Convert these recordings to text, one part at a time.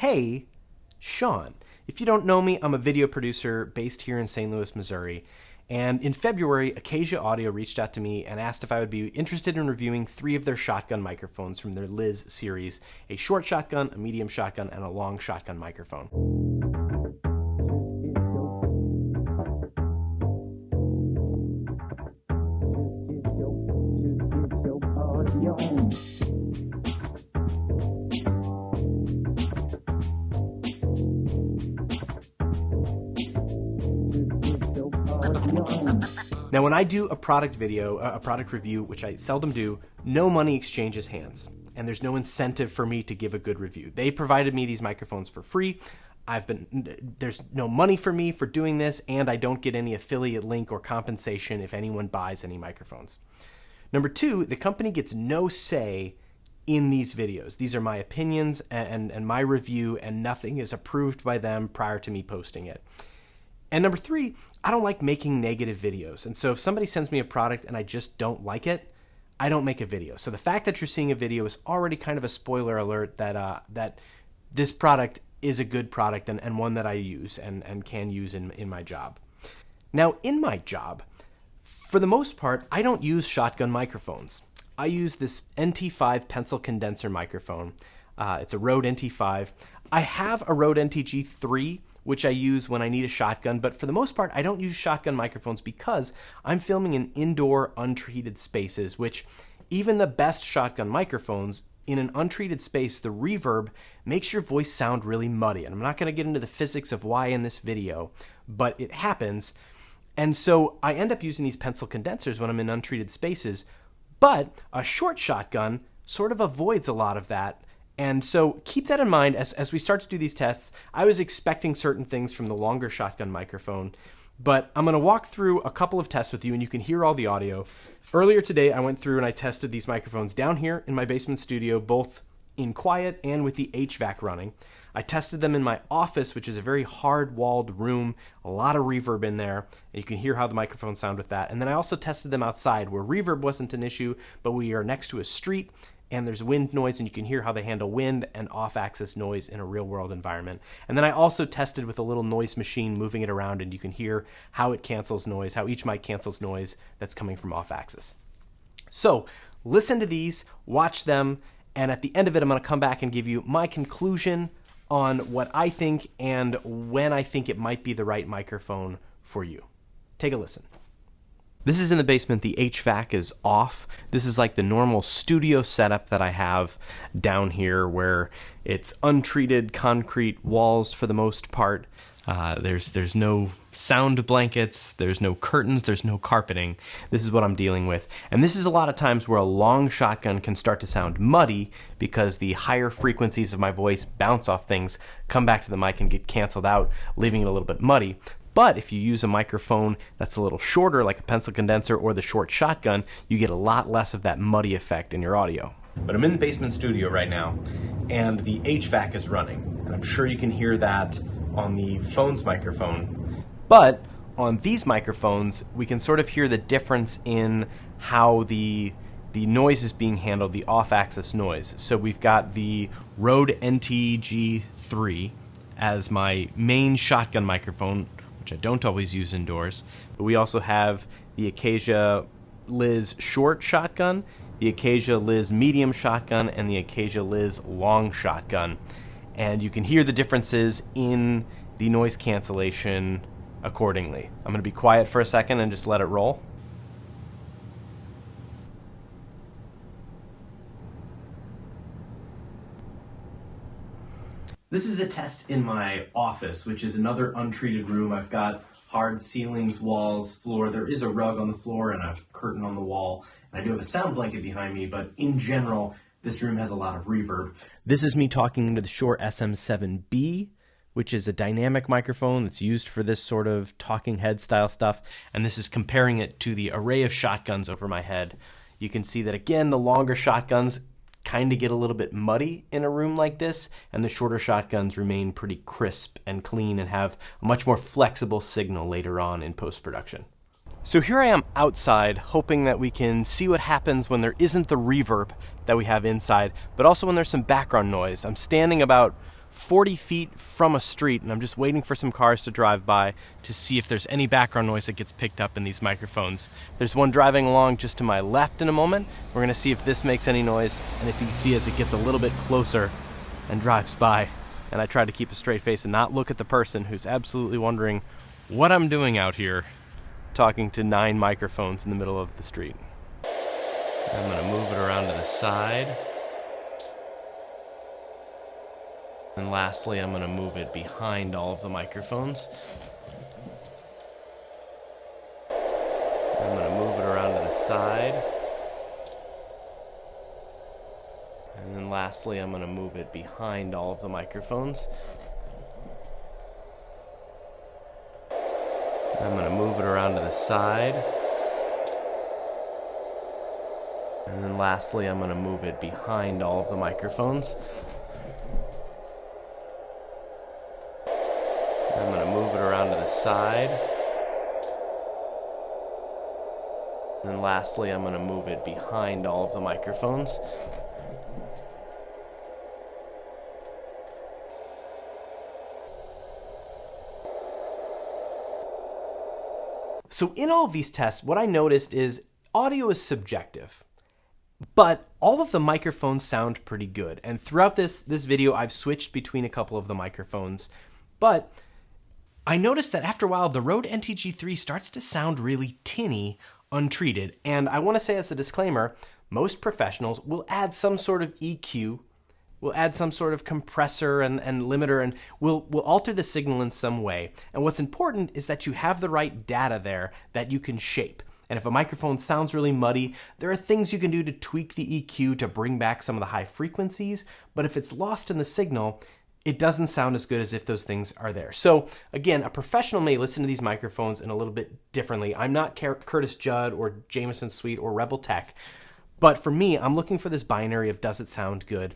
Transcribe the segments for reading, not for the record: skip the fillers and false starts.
Hey, Sean. If you don't know me, I'm a video producer based here in St. Louis, Missouri. And in February, Acacia Audio reached out to me and asked if I would be interested in reviewing 3 of their shotgun microphones from their Liz series: a short shotgun, a medium shotgun, and a long shotgun microphone. Now, when I do a product video, a product review, which I seldom do, no money exchanges hands, and there's no incentive for me to give a good review. They provided me these microphones for free. There's no money for me for doing this, and I don't get any affiliate link or compensation if anyone buys any microphones. Number 2, the company gets no say in these videos. These are my opinions and my review, and nothing is approved by them prior to me posting it. And number 3, I don't like making negative videos. And so if somebody sends me a product and I just don't like it, I don't make a video. So the fact that you're seeing a video is already kind of a spoiler alert that this product is a good product and one that I use and can use in my job. Now, in my job, for the most part, I don't use shotgun microphones. I use this NT5 pencil condenser microphone. It's a Rode NT5. I have a Rode NTG3, which I use when I need a shotgun, but for the most part, I don't use shotgun microphones because I'm filming in indoor, untreated spaces, which even the best shotgun microphones, in an untreated space, the reverb makes your voice sound really muddy. And I'm not going to get into the physics of why in this video, but it happens. And so I end up using these pencil condensers when I'm in untreated spaces, but a short shotgun sort of avoids a lot of that. And so keep that in mind as we start to do these tests. I was expecting certain things from the longer shotgun microphone, but I'm going to walk through a couple of tests with you and you can hear all the audio. Earlier today, I went through and I tested these microphones down here in my basement studio, both in quiet and with the HVAC running. I tested them in my office, which is a very hard-walled room, a lot of reverb in there, and you can hear how the microphones sound with that. And then I also tested them outside where reverb wasn't an issue, but we are next to a street and there's wind noise, and you can hear how they handle wind and off-axis noise in a real-world environment. And then I also tested with a little noise machine, moving it around, and you can hear how it cancels noise, how each mic cancels noise that's coming from off-axis. So listen to these, watch them, and at the end of it, I'm going to come back and give you my conclusion on what I think and when I think it might be the right microphone for you. Take a listen. This is in the basement. The HVAC is off. This is like the normal studio setup that I have down here where it's untreated concrete walls for the most part. There's no sound blankets, there's no curtains, there's no carpeting. This is what I'm dealing with. And this is a lot of times where a long shotgun can start to sound muddy because the higher frequencies of my voice bounce off things, come back to the mic and get canceled out, leaving it a little bit muddy. But if you use a microphone that's a little shorter, like a pencil condenser or the short shotgun, you get a lot less of that muddy effect in your audio. But I'm in the basement studio right now, and the HVAC is running. And I'm sure you can hear that on the phone's microphone. But on these microphones, we can sort of hear the difference in how the noise is being handled, the off-axis noise. So we've got the Rode NTG3 as my main shotgun microphone, which I don't always use indoors. But we also have the Acacia Liz short shotgun, the Acacia Liz medium shotgun, and the Acacia Liz long shotgun. And you can hear the differences in the noise cancellation accordingly. I'm going to be quiet for a second and just let it roll. This is a test in my office, which is another untreated room. I've got hard ceilings, walls, floor. There is a rug on the floor and a curtain on the wall. And I do have a sound blanket behind me, but in general, this room has a lot of reverb. This is me talking into the Shure SM7B, which is a dynamic microphone that's used for this sort of talking head style stuff. And this is comparing it to the array of shotguns over my head. You can see that, again, the longer shotguns kind of get a little bit muddy in a room like this, and the shorter shotguns remain pretty crisp and clean and have a much more flexible signal later on in post-production. So here I am outside, hoping that we can see what happens when there isn't the reverb that we have inside, but also when there's some background noise. I'm standing about 40 feet from a street, and I'm just waiting for some cars to drive by to see if there's any background noise that gets picked up in these microphones. There's one driving along just to my left in a moment. We're going to see if this makes any noise, and if you can see as it gets a little bit closer and drives by. And I try to keep a straight face and not look at the person who's absolutely wondering what I'm doing out here talking to 9 microphones in the middle of the street. I'm going to move it around to the side. And lastly, I'm going to move it behind all of the microphones. I'm going to move it around to the side. And then lastly, I'm going to move it behind all of the microphones. I'm going to move it around to the side. And then lastly, I'm going to move it behind all of the microphones. I'm going to move it around to the side. And then lastly, I'm going to move it behind all of the microphones. So in all of these tests, what I noticed is audio is subjective, but all of the microphones sound pretty good. And throughout this video, I've switched between a couple of the microphones, but I noticed that after a while, the Rode NTG3 starts to sound really tinny, untreated. And I want to say as a disclaimer, most professionals will add some sort of EQ, will add some sort of compressor and limiter, and will alter the signal in some way. And what's important is that you have the right data there that you can shape. And if a microphone sounds really muddy, there are things you can do to tweak the EQ to bring back some of the high frequencies. But if it's lost in the signal, it doesn't sound as good as if those things are there. So again, a professional may listen to these microphones in a little bit differently. I'm not Curtis Judd or Jameson Sweet or Rebel Tech, but for me, I'm looking for this binary of does it sound good?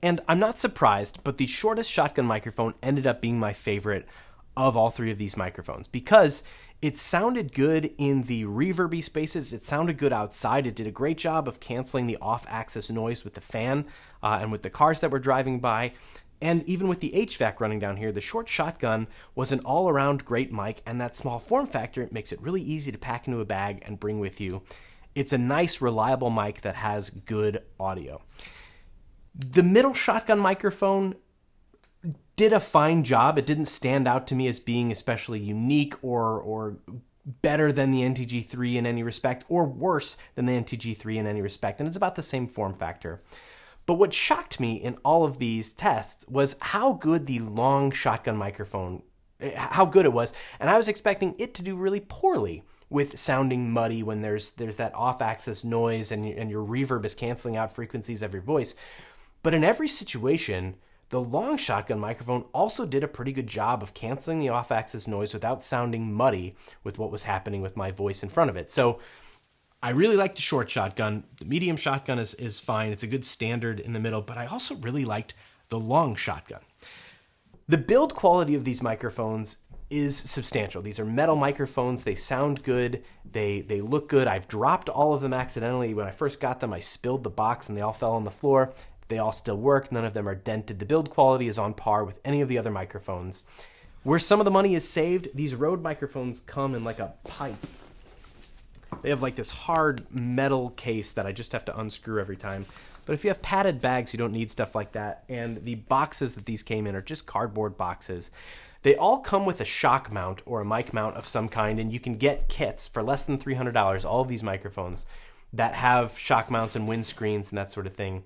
And I'm not surprised, but the shortest shotgun microphone ended up being my favorite of all 3 of these microphones because it sounded good in the reverby spaces. It sounded good outside. It did a great job of canceling the off-axis noise with the fan and with the cars that were driving by. And even with the HVAC running down here, the short shotgun was an all-around great mic, and that small form factor makes it really easy to pack into a bag and bring with you. It's a nice, reliable mic that has good audio. The middle shotgun microphone did a fine job. It didn't stand out to me as being especially unique or better than the NTG3 in any respect, or worse than the NTG3 in any respect, and it's about the same form factor. But what shocked me in all of these tests was how good the long shotgun microphone, how good it was, and I was expecting it to do really poorly with sounding muddy when there's that off-axis noise and your reverb is canceling out frequencies of your voice. But in every situation, the long shotgun microphone also did a pretty good job of canceling the off-axis noise without sounding muddy with what was happening with my voice in front of it. So I really like the short shotgun. The medium shotgun is fine. It's a good standard in the middle, but I also really liked the long shotgun. The build quality of these microphones is substantial. These are metal microphones. They sound good. They look good. I've dropped all of them accidentally. When I first got them, I spilled the box and they all fell on the floor. They all still work. None of them are dented. The build quality is on par with any of the other microphones. Where some of the money is saved, these Rode microphones come in like a pipe. They have like this hard metal case that I just have to unscrew every time. But if you have padded bags, you don't need stuff like that. And the boxes that these came in are just cardboard boxes. They all come with a shock mount or a mic mount of some kind, and you can get kits for less than $300, all of these microphones that have shock mounts and windscreens and that sort of thing.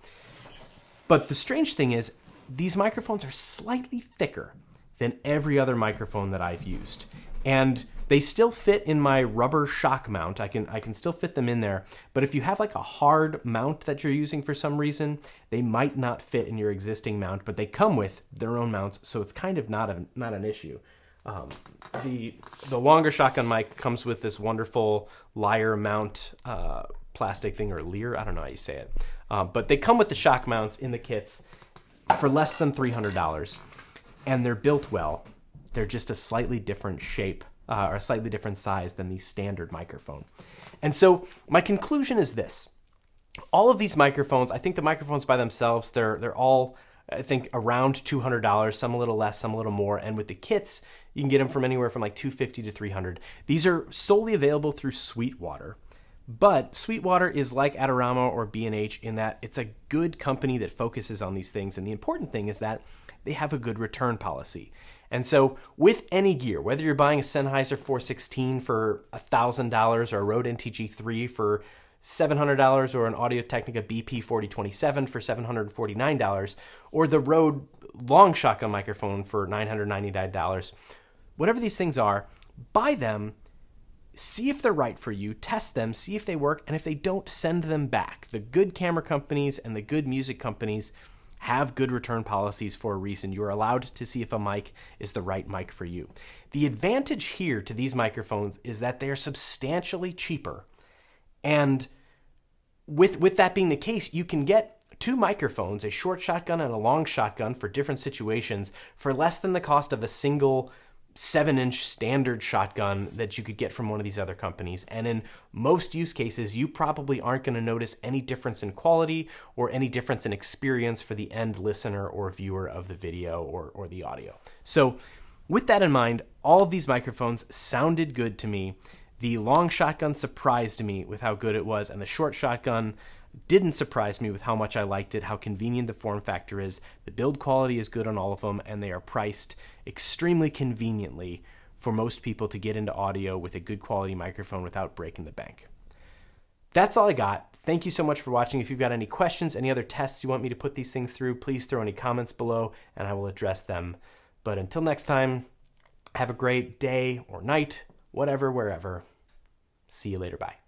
But the strange thing is, these microphones are slightly thicker than every other microphone that I've used. And they still fit in my rubber shock mount. I can still fit them in there. But if you have like a hard mount that you're using for some reason, they might not fit in your existing mount, but they come with their own mounts, so it's kind of not an issue. The longer shotgun mic comes with this wonderful lyre mount plastic thing, or leer, I don't know how you say it. But they come with the shock mounts in the kits for less than $300, and they're built well. They're just a slightly different shape or a slightly different size than the standard microphone. And so my conclusion is this. All of these microphones, I think the microphones by themselves, they're all I think around $200, some a little less, some a little more. And with the kits, you can get them from anywhere from like $250 to $300. These are solely available through Sweetwater. But Sweetwater is like Adorama or B&H in that it's a good company that focuses on these things. And the important thing is that they have a good return policy. And so with any gear, whether you're buying a Sennheiser 416 for $1,000 or a Rode NTG3 for $700 or an Audio-Technica BP 4027 for $749 or the Rode long shotgun microphone for $999, whatever these things are, buy them. See if they're right for you, test them, see if they work, and if they don't, send them back. The good camera companies and the good music companies have good return policies for a reason. You're allowed to see if a mic is the right mic for you. The advantage here to these microphones is that they're substantially cheaper. And with that being the case, you can get two microphones, a short shotgun and a long shotgun for different situations for less than the cost of a single 7-inch standard shotgun that you could get from one of these other companies. And in most use cases, you probably aren't going to notice any difference in quality or any difference in experience for the end listener or viewer of the video or the audio. So with that in mind, all of these microphones sounded good to me. The long shotgun surprised me with how good it was, and the short shotgun didn't surprise me with how much I liked it, how convenient the form factor is. The build quality is good on all of them, and they are priced extremely conveniently for most people to get into audio with a good quality microphone without breaking the bank. That's all I got. Thank you so much for watching. If you've got any questions, any other tests you want me to put these things through, please throw any comments below, and I will address them. But until next time, have a great day or night, whatever, wherever. See you later. Bye.